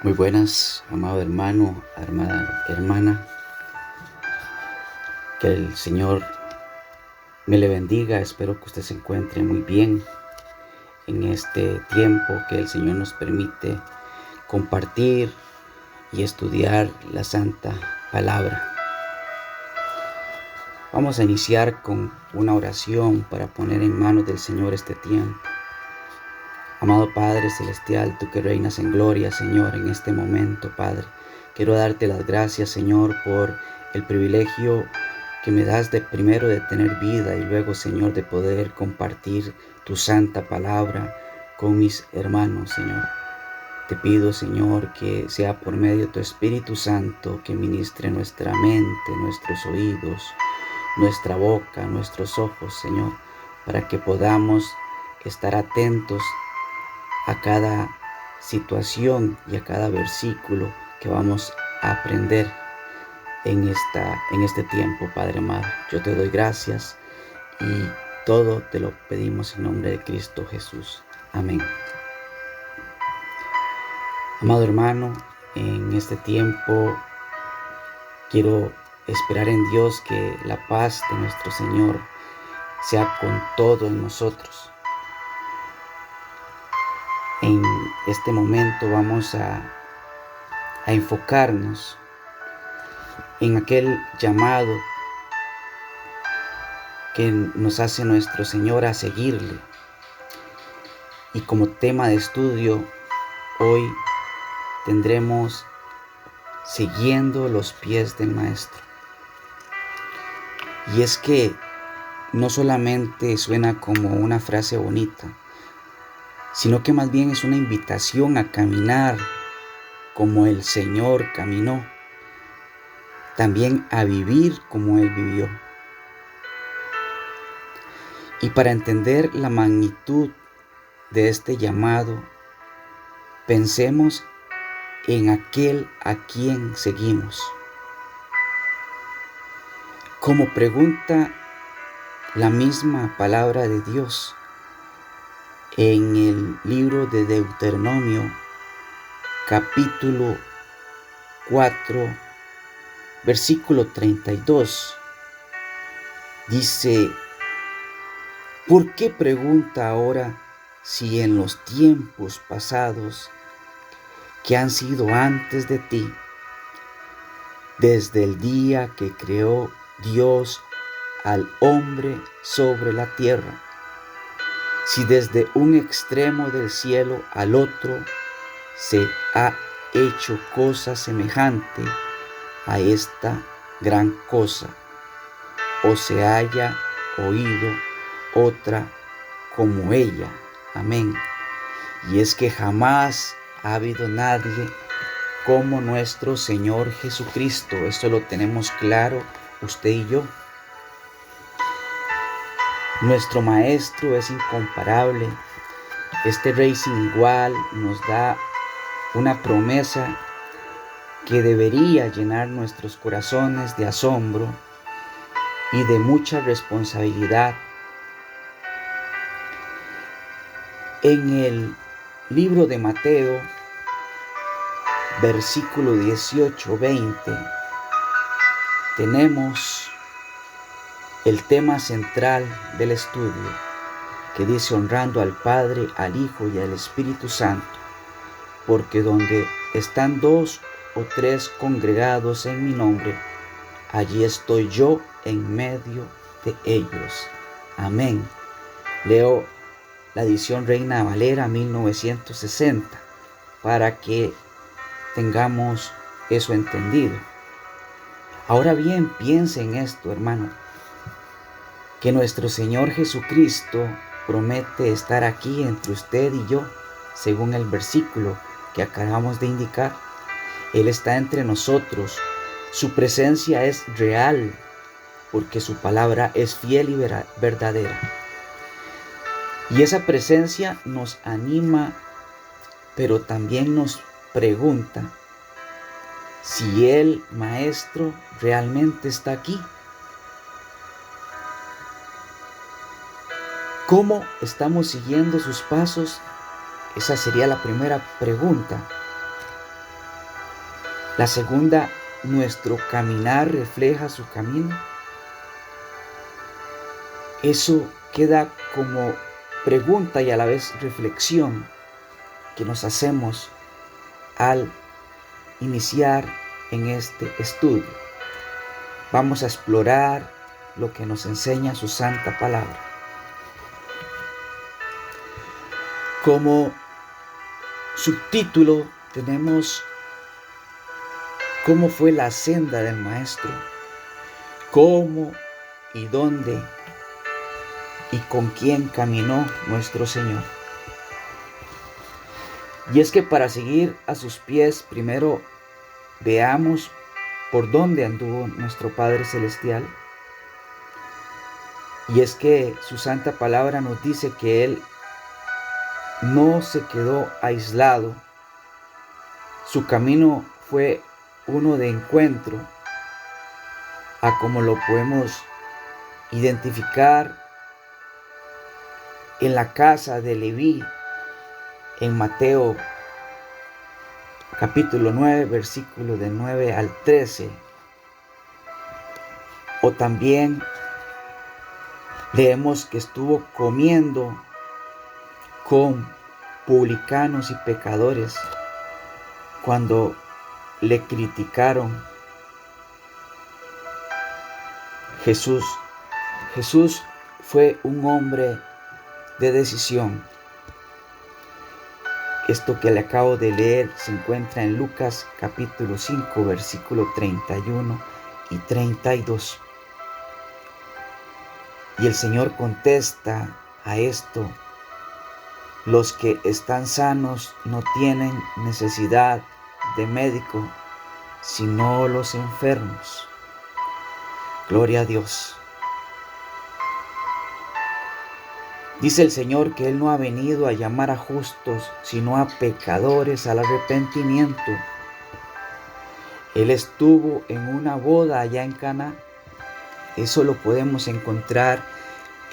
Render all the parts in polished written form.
Muy buenas, amado hermano, amada hermana. Que el Señor me le bendiga. Espero que usted se encuentre muy bien en este tiempo que el Señor nos permite compartir y estudiar la Santa Palabra. Vamos a iniciar con una oración para poner en manos del Señor este tiempo. Amado Padre Celestial, tú que reinas en gloria, Señor, en este momento, Padre, quiero darte las gracias, Señor, por el privilegio que me das primero de tener vida y luego, Señor, de poder compartir tu santa palabra con mis hermanos, Señor. Te pido, Señor, que sea por medio de tu Espíritu Santo que ministre nuestra mente, nuestros oídos, nuestra boca, nuestros ojos, Señor, para que podamos estar atentos a cada situación y a cada versículo que vamos a aprender en este tiempo, Padre amado. Yo te doy gracias y todo te lo pedimos en nombre de Cristo Jesús. Amén. Amado hermano, en este tiempo quiero esperar en Dios que la paz de nuestro Señor sea con todos nosotros. En este momento vamos a enfocarnos en aquel llamado que nos hace nuestro Señor a seguirle. Y como tema de estudio, hoy tendremos siguiendo los pies del Maestro. Y es que no solamente suena como una frase bonita, sino que más bien es una invitación a caminar como el Señor caminó, también a vivir como Él vivió. Y para entender la magnitud de este llamado, pensemos en aquel a quien seguimos. Como pregunta la misma palabra de Dios en el libro de Deuteronomio, capítulo 4, versículo 32, dice: ¿por qué pregunta ahora si en los tiempos pasados que han sido antes de ti, desde el día que creó Dios al hombre sobre la tierra, si desde un extremo del cielo al otro se ha hecho cosa semejante a esta gran cosa, o se haya oído otra como ella? Amén. Y es que jamás ha habido nadie como nuestro Señor Jesucristo. Esto lo tenemos claro usted y yo. Nuestro Maestro es incomparable. Este Rey sin igual nos da una promesa que debería llenar nuestros corazones de asombro y de mucha responsabilidad. En el libro de Mateo, versículo 18-20, tenemos el tema central del estudio, que dice: honrando al Padre, al Hijo y al Espíritu Santo, porque donde están 2 o 3 congregados en mi nombre, allí estoy yo en medio de ellos. Amén. Leo la edición Reina Valera 1960 para que tengamos eso entendido. Ahora bien, piense en esto, hermano, que nuestro Señor Jesucristo promete estar aquí entre usted y yo, según el versículo que acabamos de indicar. Él está entre nosotros. Su presencia es real, porque su palabra es fiel y verdadera. Y esa presencia nos anima, pero también nos pregunta si el Maestro realmente está aquí. ¿Cómo estamos siguiendo sus pasos? Esa sería la primera pregunta. La segunda, nuestro caminar refleja su camino. Eso queda como pregunta y a la vez reflexión que nos hacemos al iniciar en este estudio. Vamos a explorar lo que nos enseña su santa palabra. Como subtítulo tenemos cómo fue la senda del Maestro, cómo y dónde y con quién caminó nuestro Señor. Y es que para seguir a sus pies, primero veamos por dónde anduvo nuestro Padre Celestial. Y es que su santa palabra nos dice que Él no se quedó aislado. Su camino fue uno de encuentro, a como lo podemos identificar en la casa de Leví, en Mateo capítulo 9, versículo de 9 al 13. O también leemos que estuvo comiendo con publicanos y pecadores cuando le criticaron. Jesús fue un hombre de decisión. Esto que le acabo de leer se encuentra en Lucas capítulo 5, versículo 31 y 32. Y el Señor contesta a esto: los que están sanos no tienen necesidad de médico, sino los enfermos. Gloria a Dios. Dice el Señor que Él no ha venido a llamar a justos, sino a pecadores al arrepentimiento. Él estuvo en una boda allá en Caná. Eso lo podemos encontrar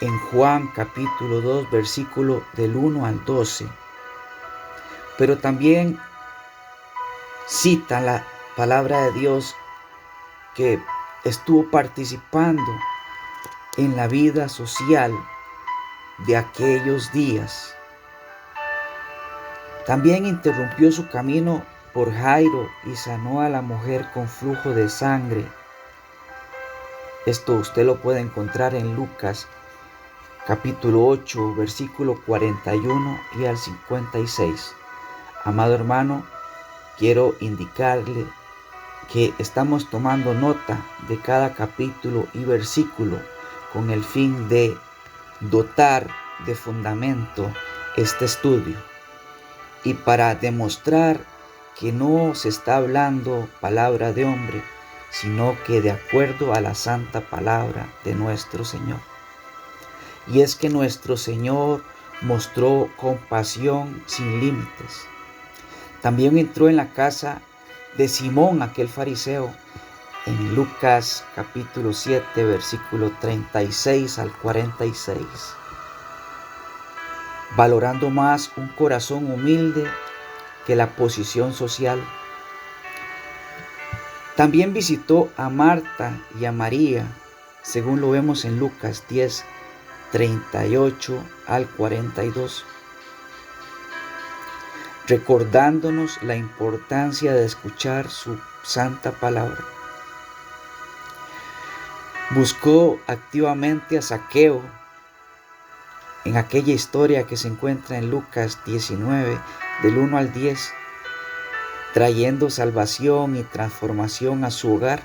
en Juan capítulo 2, versículo del 1 al 12. Pero también cita la palabra de Dios que estuvo participando en la vida social de aquellos días. También interrumpió su camino por Jairo y sanó a la mujer con flujo de sangre. Esto usted lo puede encontrar en Lucas capítulo 8, versículo 41 y al 56. Amado hermano, quiero indicarle que estamos tomando nota de cada capítulo y versículo con el fin de dotar de fundamento este estudio y para demostrar que no se está hablando palabra de hombre, sino que de acuerdo a la santa palabra de nuestro Señor. Y es que nuestro Señor mostró compasión sin límites. También entró en la casa de Simón, aquel fariseo, en Lucas capítulo 7, versículo 36 al 46, valorando más un corazón humilde que la posición social. También visitó a Marta y a María, según lo vemos en Lucas 10, 38 al 42, recordándonos la importancia de escuchar su santa palabra. Buscó activamente a Zaqueo en aquella historia que se encuentra en Lucas 19, del 1 al 10, trayendo salvación y transformación a su hogar.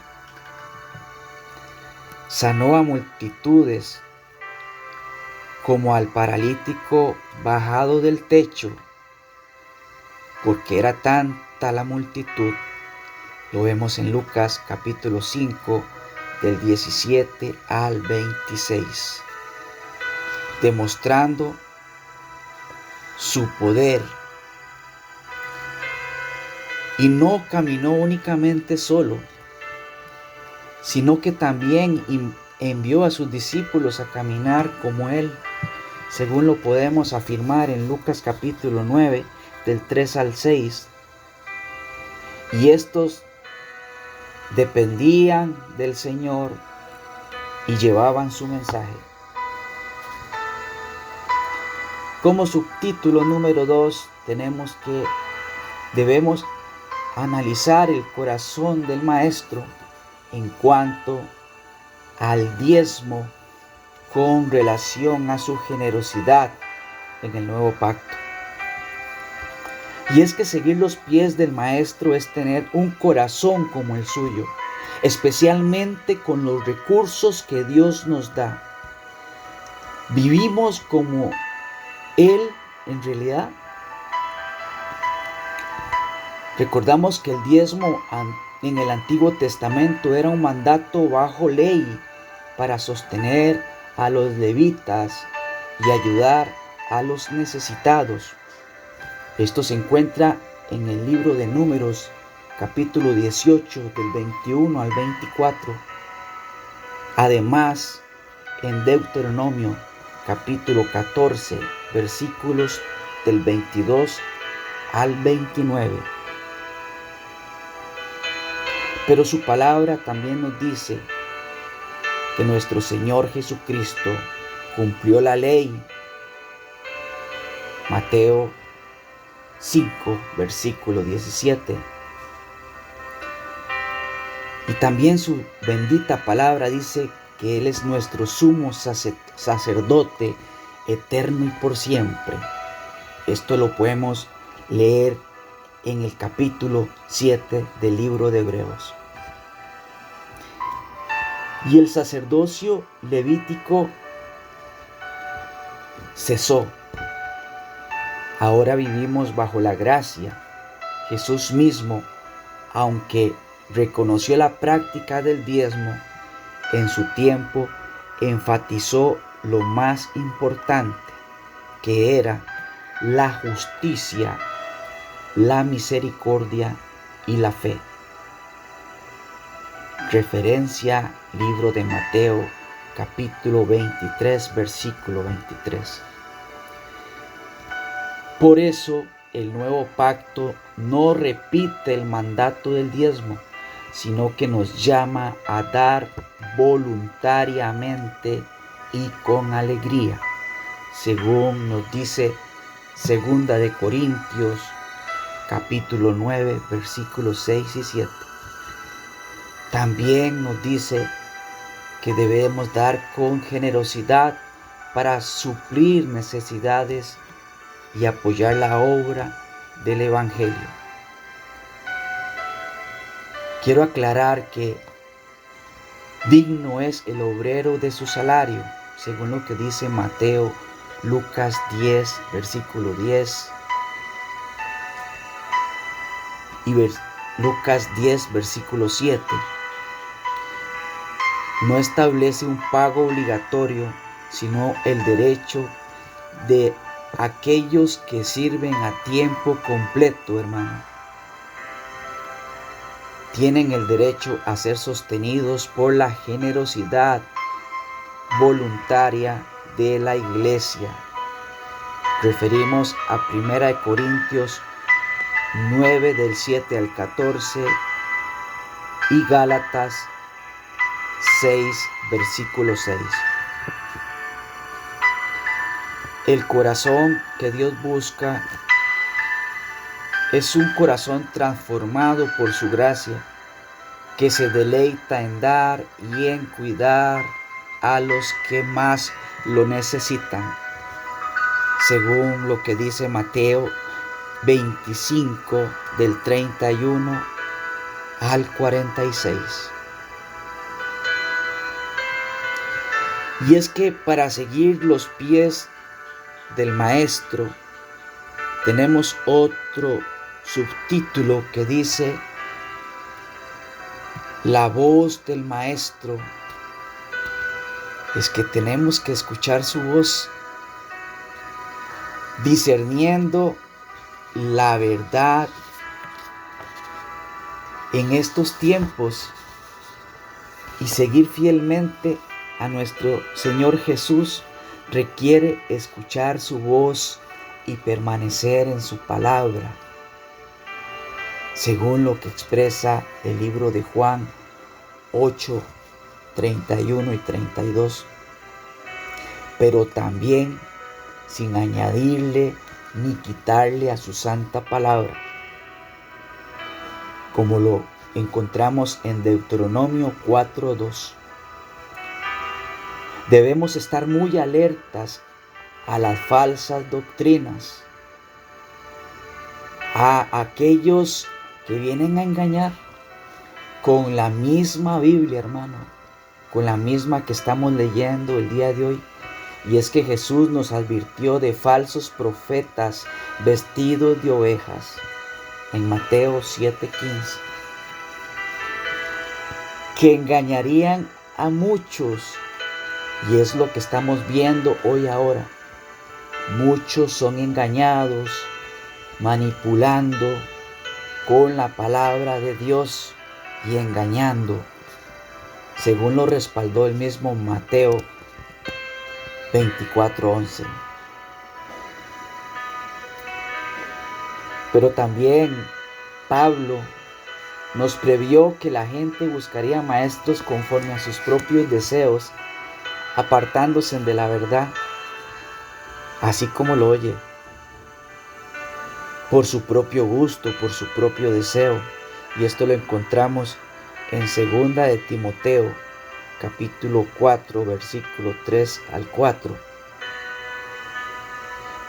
Sanó a multitudes, como al paralítico bajado del techo, porque era tanta la multitud. Lo vemos en Lucas capítulo 5, del 17 al 26, demostrando su poder. Y no caminó únicamente solo, sino que también envió a sus discípulos a caminar como Él, según lo podemos afirmar en Lucas capítulo 9, del 3 al 6. Y estos dependían del Señor y llevaban su mensaje. Como subtítulo número 2 debemos analizar el corazón del Maestro en cuanto al diezmo con relación a su generosidad en el nuevo pacto. Y es que seguir los pies del Maestro es tener un corazón como el suyo, especialmente con los recursos que Dios nos da. Vivimos como Él en realidad. Recordamos que el diezmo en el Antiguo Testamento era un mandato bajo ley para sostener a los levitas y ayudar a los necesitados. Esto se encuentra en el libro de Números, capítulo 18, del 21 al 24. Además, en Deuteronomio, capítulo 14, versículos del 22 al 29. Pero su palabra también nos dice que nuestro Señor Jesucristo cumplió la ley. Mateo 5, versículo 17. Y también su bendita palabra dice que Él es nuestro sumo sacerdote eterno y por siempre. Esto lo podemos leer en el capítulo 7 del libro de Hebreos. Y el sacerdocio levítico cesó. Ahora vivimos bajo la gracia. Jesús mismo, aunque reconoció la práctica del diezmo, en su tiempo enfatizó lo más importante, que era la justicia, la misericordia y la fe. Referencia, libro de Mateo, capítulo 23, versículo 23. Por eso, el nuevo pacto no repite el mandato del diezmo, sino que nos llama a dar voluntariamente y con alegría, según nos dice 2 de Corintios, capítulo 9, versículos 6 y 7. También nos dice que debemos dar con generosidad para suplir necesidades y apoyar la obra del Evangelio. Quiero aclarar que digno es el obrero de su salario, según lo que dice Mateo, Lucas 10, versículo 10 y Lucas 10, versículo 7. No establece un pago obligatorio, sino el derecho de aquellos que sirven a tiempo completo, hermano. Tienen el derecho a ser sostenidos por la generosidad voluntaria de la iglesia. Referimos a 1 Corintios 9 del 7 al 14 y Gálatas 6, versículo 6. El corazón que Dios busca es un corazón transformado por su gracia, que se deleita en dar y en cuidar a los que más lo necesitan, según lo que dice Mateo 25 del 31 al 46. Y es que para seguir los pies del Maestro tenemos otro subtítulo que dice: la voz del Maestro. Es que tenemos que escuchar su voz, discerniendo la verdad en estos tiempos y seguir fielmente a nuestro Señor Jesús requiere escuchar su voz y permanecer en su palabra, según lo que expresa el libro de Juan, 8, 31 y 32. Pero también sin añadirle ni quitarle a su santa palabra, como lo encontramos en Deuteronomio 4:2. Debemos estar muy alertas a las falsas doctrinas, a aquellos que vienen a engañar con la misma Biblia, hermano, con la misma que estamos leyendo el día de hoy. Y es que Jesús nos advirtió de falsos profetas vestidos de ovejas en Mateo 7:15, que engañarían a muchos. Y es lo que estamos viendo hoy ahora. Muchos son engañados, manipulando con la palabra de Dios y engañando, según lo respaldó el mismo Mateo 24:11. Pero también Pablo nos previó que la gente buscaría maestros conforme a sus propios deseos, apartándose de la verdad, así como lo oye, por su propio gusto, por su propio deseo. Y esto lo encontramos en 2 de Timoteo, capítulo 4, versículo 3 al 4.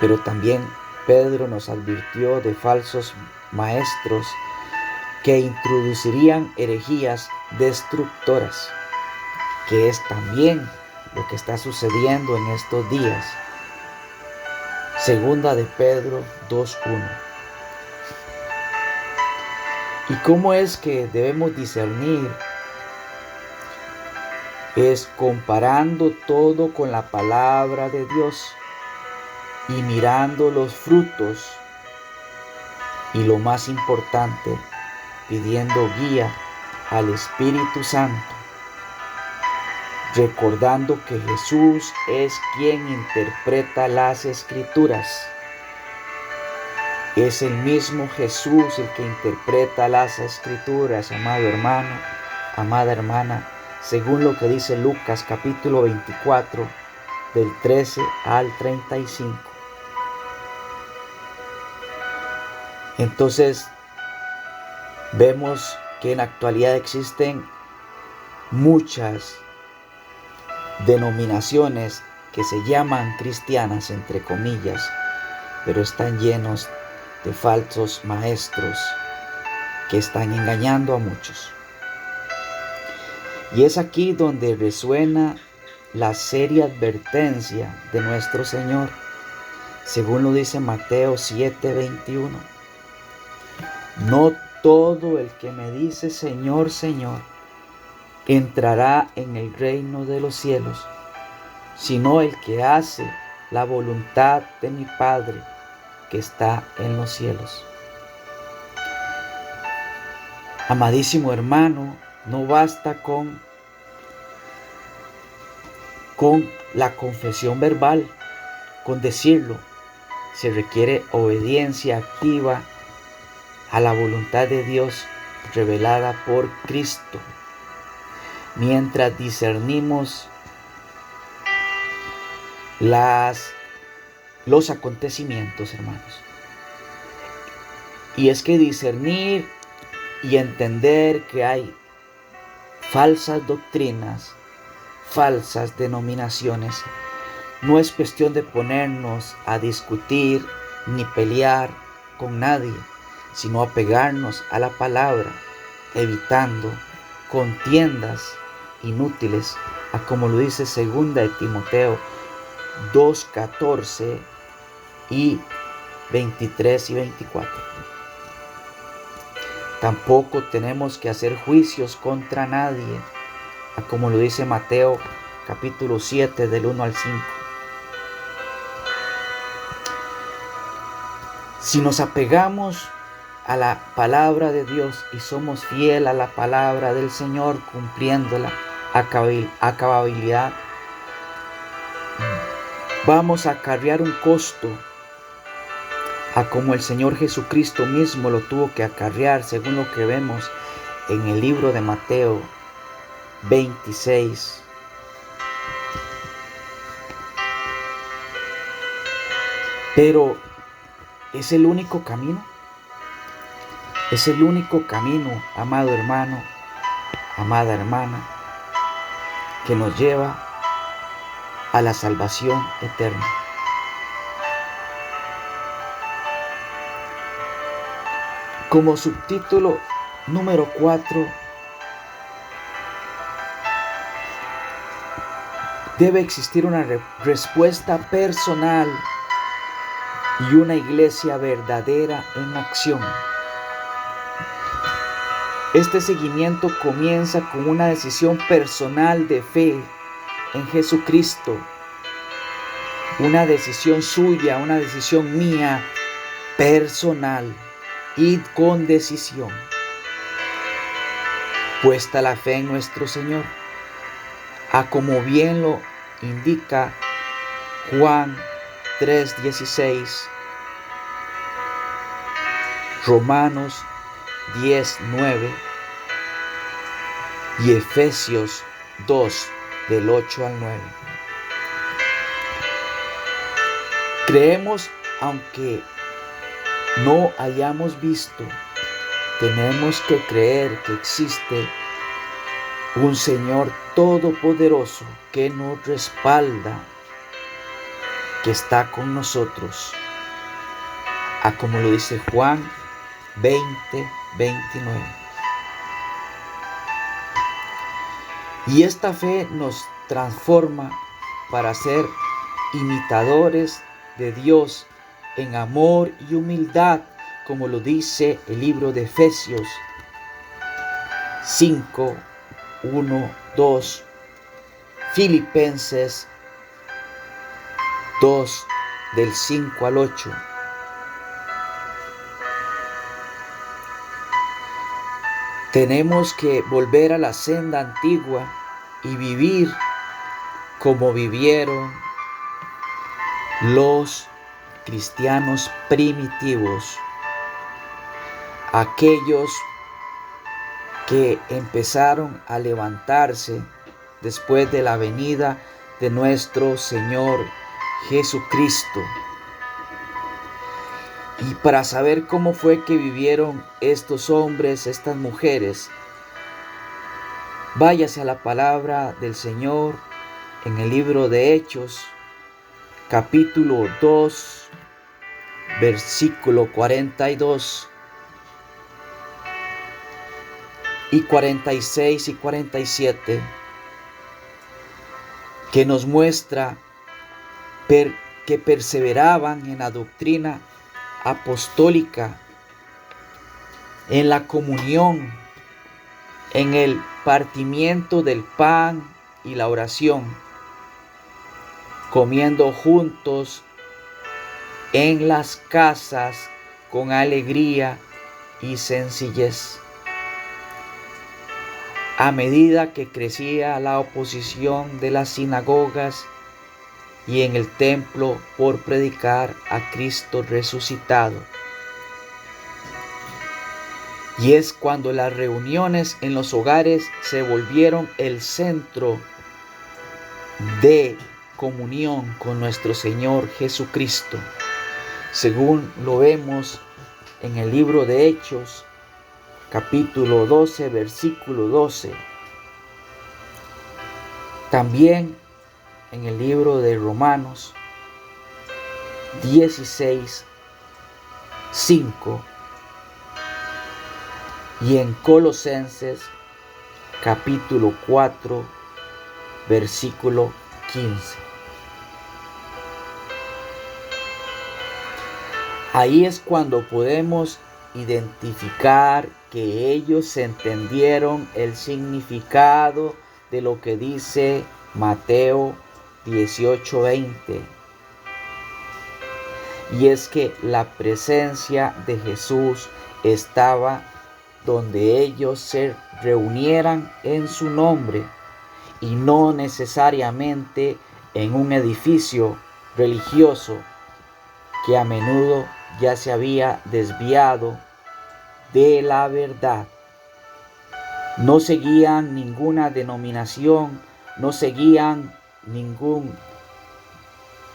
Pero también Pedro nos advirtió de falsos maestros que introducirían herejías destructoras, que es también lo que está sucediendo en estos días. 2 de Pedro 2:1. ¿Y cómo es que debemos discernir? Es comparando todo con la palabra de Dios y mirando los frutos, y lo más importante, pidiendo guía al Espíritu Santo, recordando que Jesús es quien interpreta las Escrituras. Es el mismo Jesús el que interpreta las Escrituras, amado hermano, amada hermana, según lo que dice Lucas capítulo 24, del 13 al 35. Entonces, vemos que en la actualidad existen muchas denominaciones que se llaman cristianas, entre comillas, pero están llenos de falsos maestros que están engañando a muchos. Y es aquí donde resuena la seria advertencia de nuestro Señor, según lo dice Mateo 7:21. No todo el que me dice Señor, Señor, entrará en el reino de los cielos, sino el que hace la voluntad de mi Padre que está en los cielos. Amadísimo hermano, no basta con la confesión verbal, con decirlo. Se requiere obediencia activa a la voluntad de Dios revelada por Cristo, mientras discernimos los acontecimientos, hermanos. Y es que discernir y entender que hay falsas doctrinas, falsas denominaciones, no es cuestión de ponernos a discutir ni pelear con nadie, sino apegarnos a la palabra, evitando contiendas inútiles, a como lo dice 2 de Timoteo 2:14 y 23 y 24. Tampoco tenemos que hacer juicios contra nadie, a como lo dice Mateo capítulo 7 del 1 al 5. Si nos apegamos a la palabra de Dios y somos fiel a la palabra del Señor, cumpliéndola a cabalidad, vamos a acarrear un costo, a como el Señor Jesucristo mismo lo tuvo que acarrear, según lo que vemos en el libro de Mateo 26. Pero ¿es el único camino? Es el único camino, amado hermano, amada hermana, que nos lleva a la salvación eterna. Como subtítulo número 4, debe existir una respuesta personal y una iglesia verdadera en acción. Este seguimiento comienza con una decisión personal de fe en Jesucristo. Una decisión suya, una decisión mía, personal y con decisión. Puesta la fe en nuestro Señor, a como bien lo indica Juan 3:16, Romanos 10:9 y Efesios 2 del 8 al 9. Creemos, aunque no hayamos visto, tenemos que creer que existe un Señor todopoderoso que nos respalda, que está con nosotros, a como lo dice Juan 20:29. Y esta fe nos transforma para ser imitadores de Dios en amor y humildad, como lo dice el libro de Efesios 5, 1, 2, Filipenses 2, del 5 al 8. Tenemos que volver a la senda antigua y vivir como vivieron los cristianos primitivos, aquellos que empezaron a levantarse después de la venida de nuestro Señor Jesucristo. Y para saber cómo fue que vivieron estos hombres, estas mujeres, váyase a la palabra del Señor en el libro de Hechos, capítulo 2, versículo 42 y 46 y 47, que nos muestra que perseveraban en la doctrina apostólica, en la comunión, en el partimiento del pan y la oración, comiendo juntos en las casas con alegría y sencillez. A medida que crecía la oposición de las sinagogas y en el templo por predicar a Cristo resucitado. Y es cuando las reuniones en los hogares se volvieron el centro de comunión con nuestro Señor Jesucristo, según lo vemos en el libro de Hechos, capítulo 12, versículo 12. También en el libro de Romanos 16, 5 y en Colosenses capítulo 4, versículo 15. Ahí es cuando podemos identificar que ellos entendieron el significado de lo que dice Mateo 18:20. Y es que la presencia de Jesús estaba donde ellos se reunieran en su nombre y no necesariamente en un edificio religioso que a menudo ya se había desviado de la verdad. No seguían ninguna denominación, no seguían ningún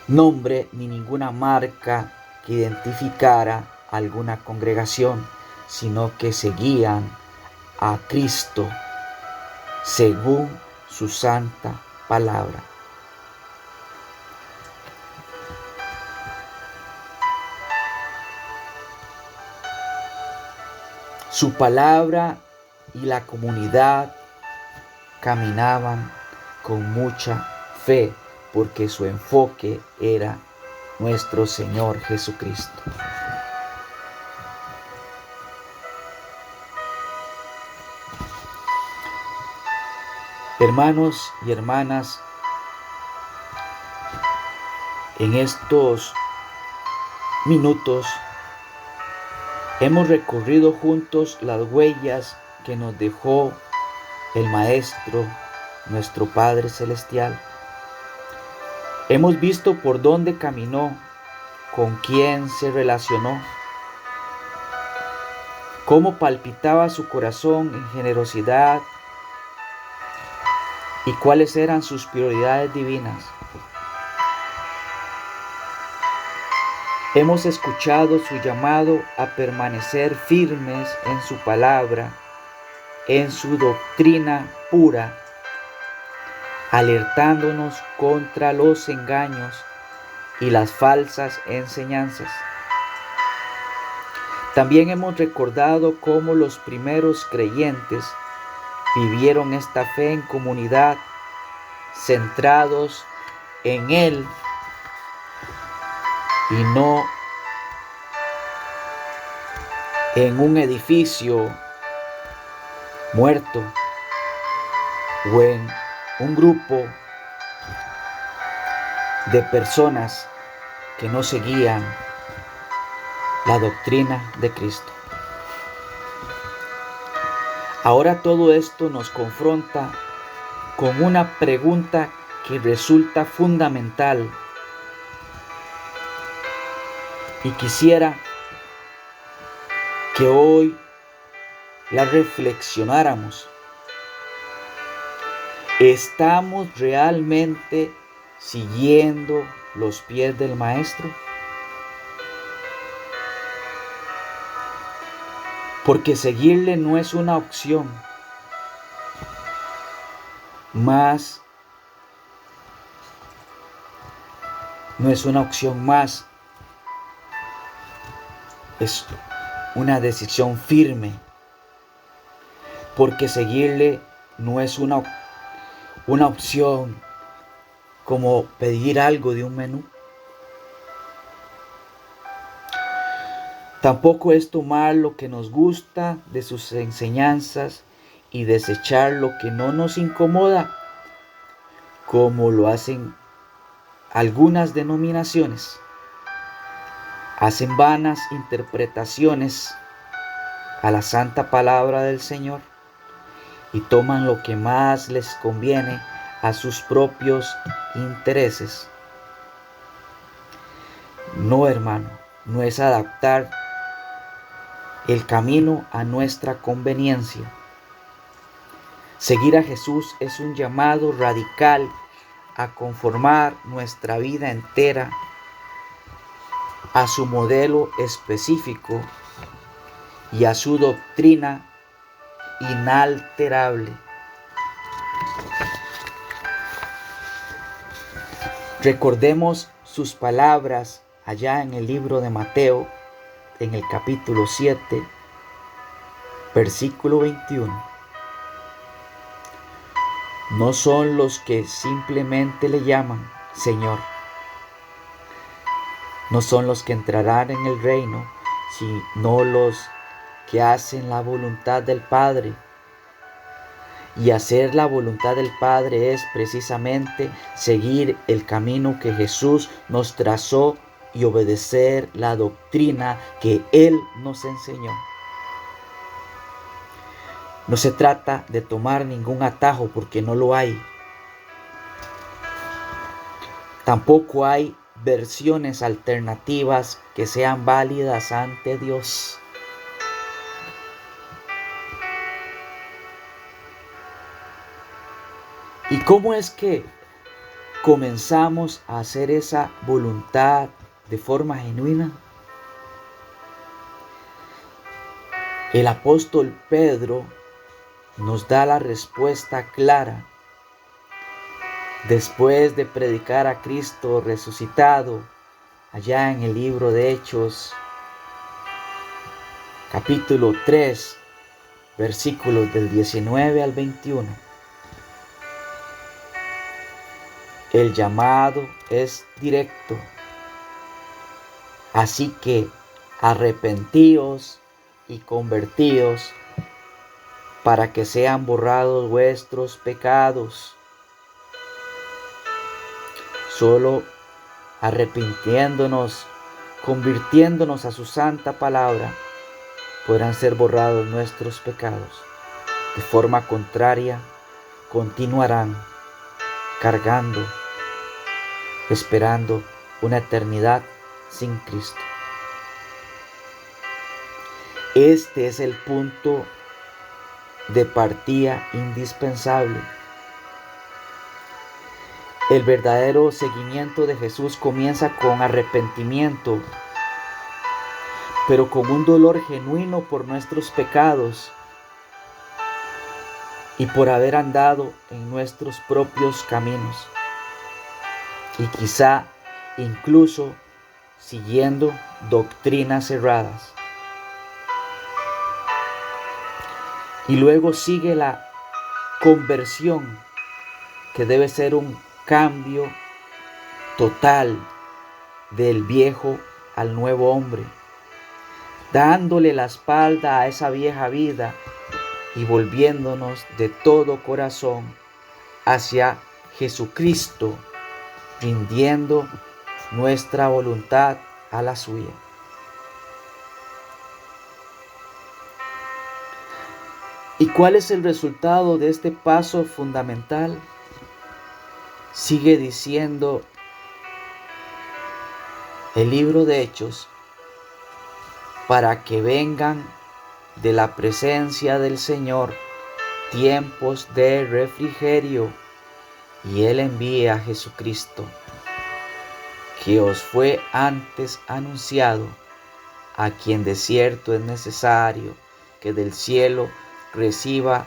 nombre ni ninguna marca que identificara alguna congregación, sino que seguían a Cristo según su santa palabra. Su palabra y la comunidad caminaban con mucha fe porque su enfoque era nuestro Señor Jesucristo. Hermanos y hermanas, en estos minutos hemos recorrido juntos las huellas que nos dejó el Maestro, nuestro Padre Celestial. Hemos visto por dónde caminó, con quién se relacionó, cómo palpitaba su corazón en generosidad y cuáles eran sus prioridades divinas. Hemos escuchado su llamado a permanecer firmes en su palabra, en su doctrina pura, alertándonos contra los engaños y las falsas enseñanzas. También hemos recordado cómo los primeros creyentes vivieron esta fe en comunidad, centrados en Él y no en un edificio muerto o en un grupo de personas que no seguían la doctrina de Cristo. Ahora todo esto nos confronta con una pregunta que resulta fundamental y quisiera que hoy la reflexionáramos. ¿Estamos realmente siguiendo los pies del Maestro? Porque seguirle no es una opción, más es una decisión firme. Porque seguirle no es una opción como pedir algo de un menú. Tampoco es tomar lo que nos gusta de sus enseñanzas y desechar lo que no nos incomoda, como lo hacen algunas denominaciones. Hacen vanas interpretaciones a la santa palabra del Señor y toman lo que más les conviene a sus propios intereses. No, hermano, no es adaptar el camino a nuestra conveniencia. Seguir a Jesús es un llamado radical a conformar nuestra vida entera a su modelo específico y a su doctrina inalterable. Recordemos sus palabras allá en el libro de Mateo, en el capítulo 7, versículo 21. No son los que simplemente le llaman Señor, no son los que entrarán en el reino, sino los que hacen la voluntad del Padre. Y hacer la voluntad del Padre es precisamente seguir el camino que Jesús nos trazó y obedecer la doctrina que Él nos enseñó. No se trata de tomar ningún atajo porque no lo hay. Tampoco hay versiones alternativas que sean válidas ante Dios. ¿Y cómo es que comenzamos a hacer esa voluntad de forma genuina? El apóstol Pedro nos da la respuesta clara. Después de predicar a Cristo resucitado, allá en el libro de Hechos, capítulo 3, versículos del 19 al 21. El llamado es directo. Así que arrepentíos y convertíos para que sean borrados vuestros pecados. Solo arrepintiéndonos, convirtiéndonos a su santa palabra, podrán ser borrados nuestros pecados. De forma contraria, continuarán cargando, esperando una eternidad sin Cristo. Este es el punto de partida indispensable. El verdadero seguimiento de Jesús comienza con arrepentimiento, pero con un dolor genuino por nuestros pecados y por haber andado en nuestros propios caminos, y quizá incluso siguiendo doctrinas erradas. Y luego sigue la conversión, que debe ser un cambio total del viejo al nuevo hombre, dándole la espalda a esa vieja vida y volviéndonos de todo corazón hacia Jesucristo, rindiendo nuestra voluntad a la suya. ¿Y cuál es el resultado de este paso fundamental? Sigue diciendo el libro de Hechos: para que vengan de la presencia del Señor tiempos de refrigerio, y Él envíe a Jesucristo, que os fue antes anunciado, a quien de cierto es necesario que del cielo reciba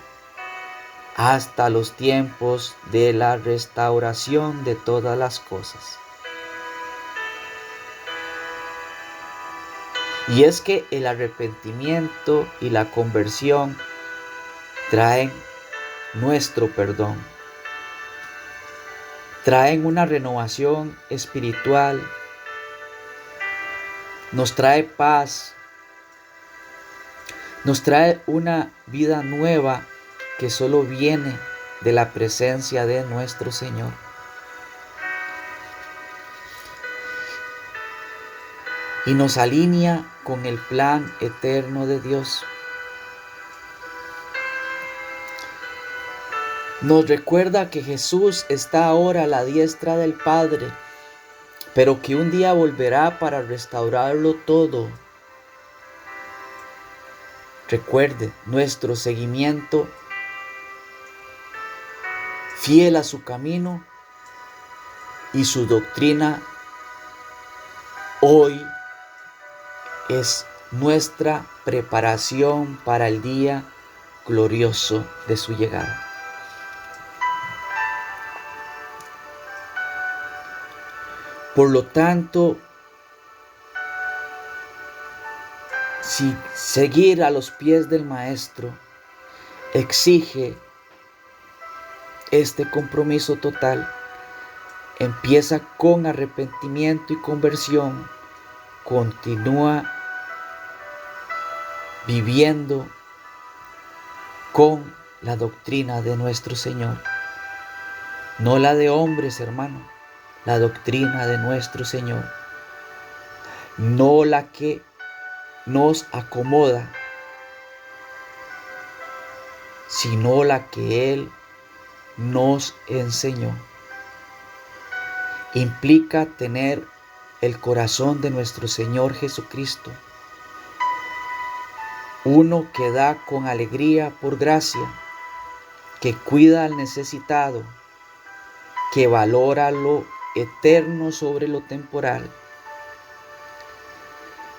hasta los tiempos de la restauración de todas las cosas. Y es que el arrepentimiento y la conversión traen nuestro perdón, traen una renovación espiritual, nos trae paz, nos trae una vida nueva que solo viene de la presencia de nuestro Señor. Y nos alinea con el plan eterno de Dios. Nos recuerda que Jesús está ahora a la diestra del Padre, pero que un día volverá para restaurarlo todo. Recuerde, nuestro seguimiento fiel a su camino y su doctrina hoy es nuestra preparación para el día glorioso de su llegada. Por lo tanto, si seguir a los pies del Maestro exige este compromiso total, empieza con arrepentimiento y conversión, continúa viviendo con la doctrina de nuestro Señor, no la de hombres, hermano, la doctrina de nuestro Señor, no la que nos acomoda, sino la que Él nos enseñó. Implica tener el corazón de nuestro Señor Jesucristo, uno que da con alegría por gracia, que cuida al necesitado, que valora lo eterno sobre lo temporal.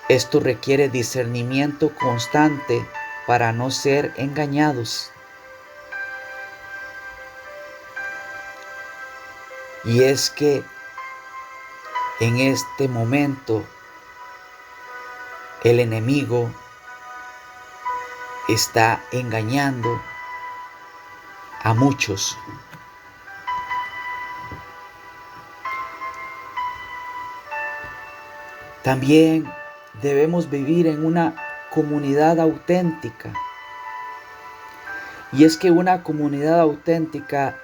Esto requiere discernimiento constante para no ser engañados. Y es que en este momento el enemigo está engañando a muchos. También debemos vivir en una comunidad auténtica. Y es que una comunidad auténtica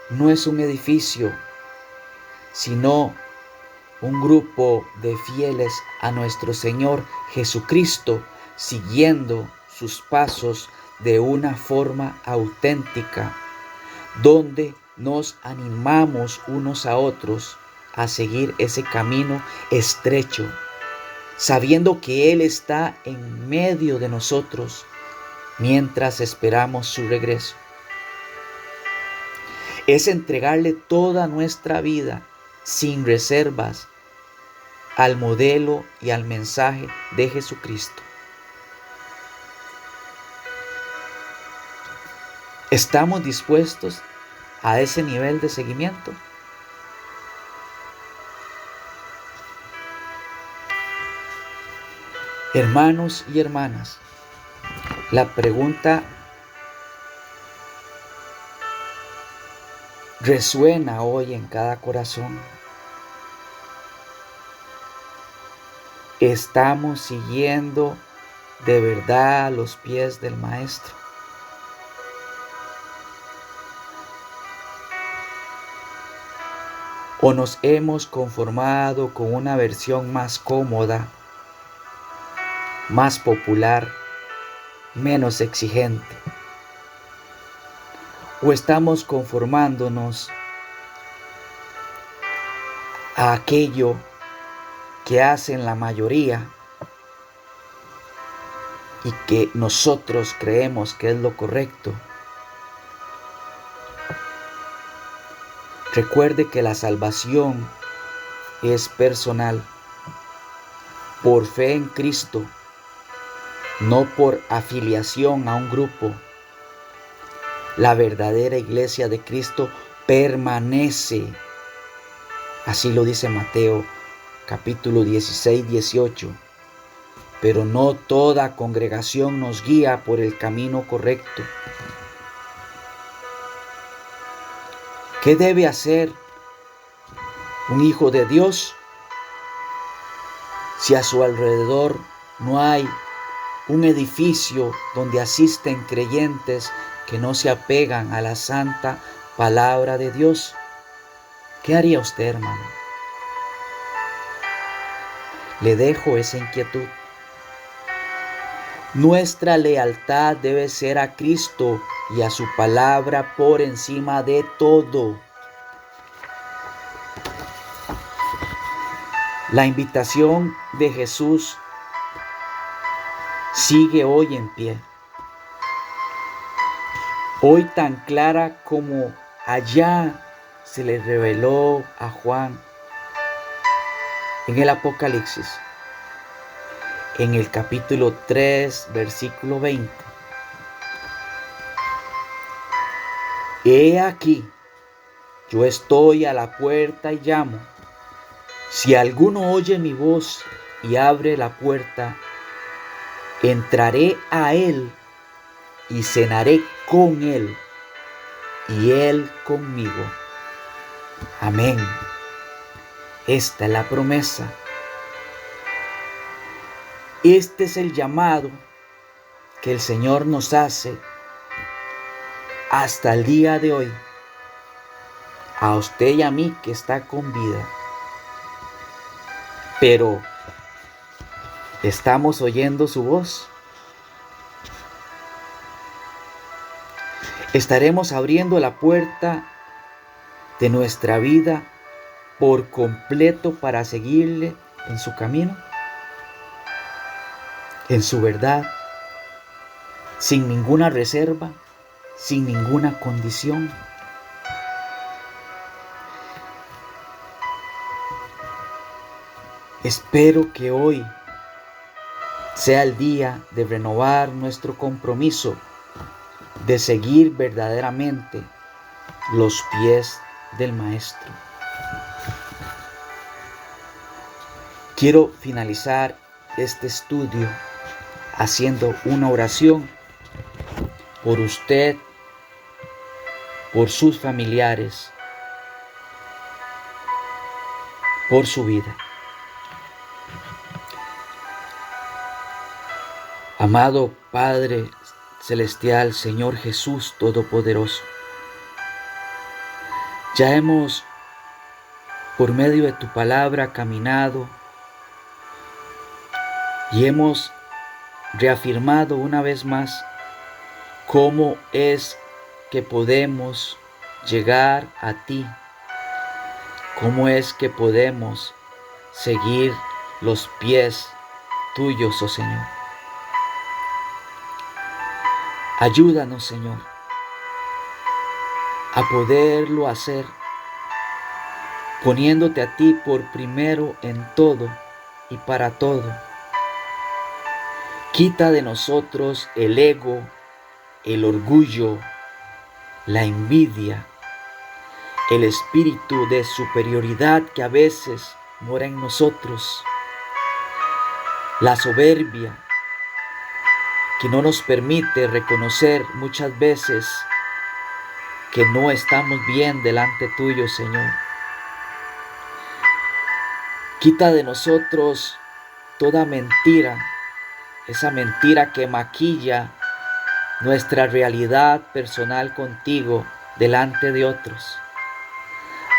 no es un edificio, sino un grupo de fieles a nuestro Señor Jesucristo, siguiendo sus pasos de una forma auténtica, donde nos animamos unos a otros a seguir ese camino estrecho, sabiendo que Él está en medio de nosotros mientras esperamos su regreso. Es entregarle toda nuestra vida sin reservas al modelo y al mensaje de Jesucristo. ¿Estamos dispuestos a ese nivel de seguimiento? Hermanos y hermanas, la pregunta resuena hoy en cada corazón. ¿Estamos siguiendo de verdad los pies del Maestro? ¿O nos hemos conformado con una versión más cómoda, más popular, menos exigente? ¿O estamos conformándonos a aquello que hacen la mayoría y que nosotros creemos que es lo correcto? Recuerde que la salvación es personal, por fe en Cristo, no por afiliación a un grupo. La verdadera iglesia de Cristo permanece. Así lo dice Mateo capítulo 16, 18. Pero no toda congregación nos guía por el camino correcto. ¿Qué debe hacer un hijo de Dios si a su alrededor no hay un edificio donde asisten creyentes que no se apegan a la santa palabra de Dios? ¿Qué haría usted, hermano? Le dejo esa inquietud. Nuestra lealtad debe ser a Cristo y a su palabra por encima de todo. La invitación de Jesús sigue hoy en pie. Hoy tan clara como allá se le reveló a Juan en el Apocalipsis, en el capítulo 3, versículo 20. He aquí, yo estoy a la puerta y llamo. Si alguno oye mi voz y abre la puerta, entraré a él y cenaré con él y él conmigo. Amén. Esta es la promesa. Este es el llamado que el Señor nos hace hasta el día de hoy, a usted y a mí que está con vida. Pero, ¿estamos oyendo su voz? ¿Estaremos abriendo la puerta de nuestra vida por completo para seguirle en su camino, en su verdad, sin ninguna reserva, sin ninguna condición? Espero que hoy sea el día de renovar nuestro compromiso de seguir verdaderamente los pies del Maestro. Quiero finalizar este estudio haciendo una oración por usted, por sus familiares, por su vida. Amado Padre Celestial, Señor Jesús Todopoderoso, ya hemos, por medio de tu palabra, caminado y hemos reafirmado una vez más cómo es que podemos llegar a ti, cómo es que podemos seguir los pies tuyos, oh Señor. Ayúdanos, Señor, a poderlo hacer, poniéndote a ti por primero en todo y para todo. Quita de nosotros el ego, el orgullo, la envidia, el espíritu de superioridad que a veces mora en nosotros, la soberbia que no nos permite reconocer muchas veces que no estamos bien delante tuyo, Señor. Quita de nosotros toda mentira, esa mentira que maquilla nuestra realidad personal contigo delante de otros.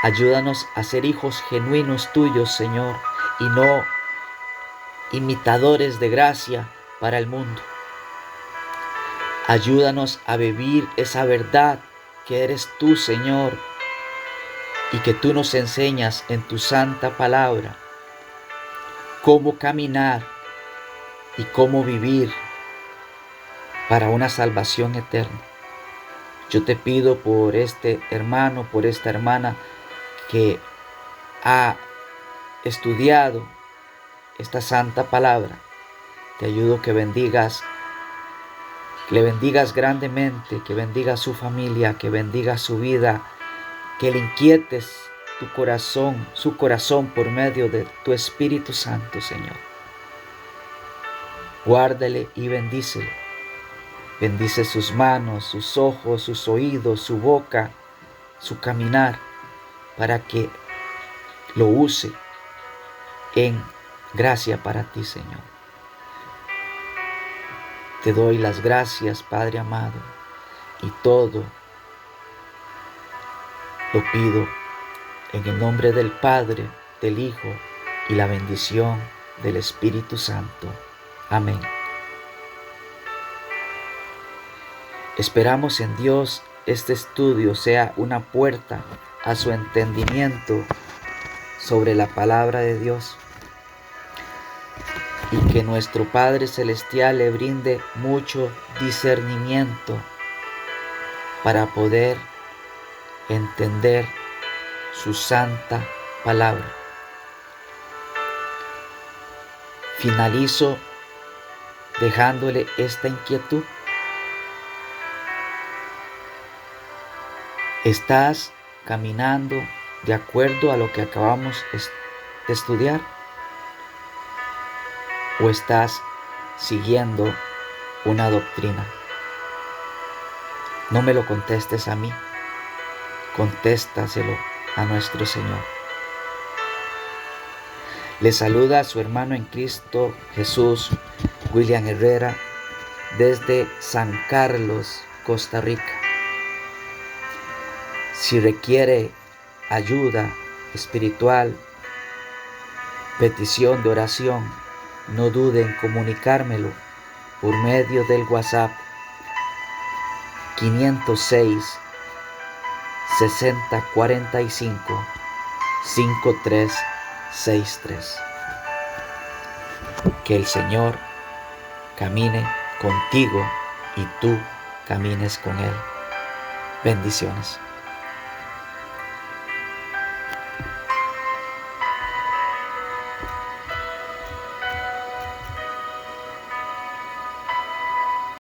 Ayúdanos a ser hijos genuinos tuyos, Señor, y no imitadores de gracia para el mundo. Ayúdanos a vivir esa verdad que eres tú, Señor, y que tú nos enseñas en tu santa palabra, cómo caminar y cómo vivir para una salvación eterna. Yo te pido por este hermano, por esta hermana que ha estudiado esta santa palabra. Te ayudo que le bendigas grandemente, que bendigas su familia, que bendigas su vida, que le inquietes su corazón por medio de tu Espíritu Santo, Señor. Guárdale y bendícele. Bendice sus manos, sus ojos, sus oídos, su boca, su caminar, para que lo use en gracia para ti, Señor. Te doy las gracias, Padre amado, y todo lo pido en el nombre del Padre, del Hijo y la bendición del Espíritu Santo. Amén. Esperamos en Dios este estudio sea una puerta a su entendimiento sobre la palabra de Dios, y que nuestro Padre Celestial le brinde mucho discernimiento para poder entender su santa palabra. Finalizo dejándole esta inquietud. ¿Estás caminando de acuerdo a lo que acabamos de estudiar? ¿O estás siguiendo una doctrina? No me lo contestes a mí, contéstaselo a nuestro Señor. Le saluda a su hermano en Cristo Jesús, William Herrera, desde San Carlos, Costa Rica. Si requiere ayuda espiritual, petición de oración, no dude en comunicármelo por medio del WhatsApp 506 6045 5363. Que el Señor camine contigo y tú camines con Él. Bendiciones.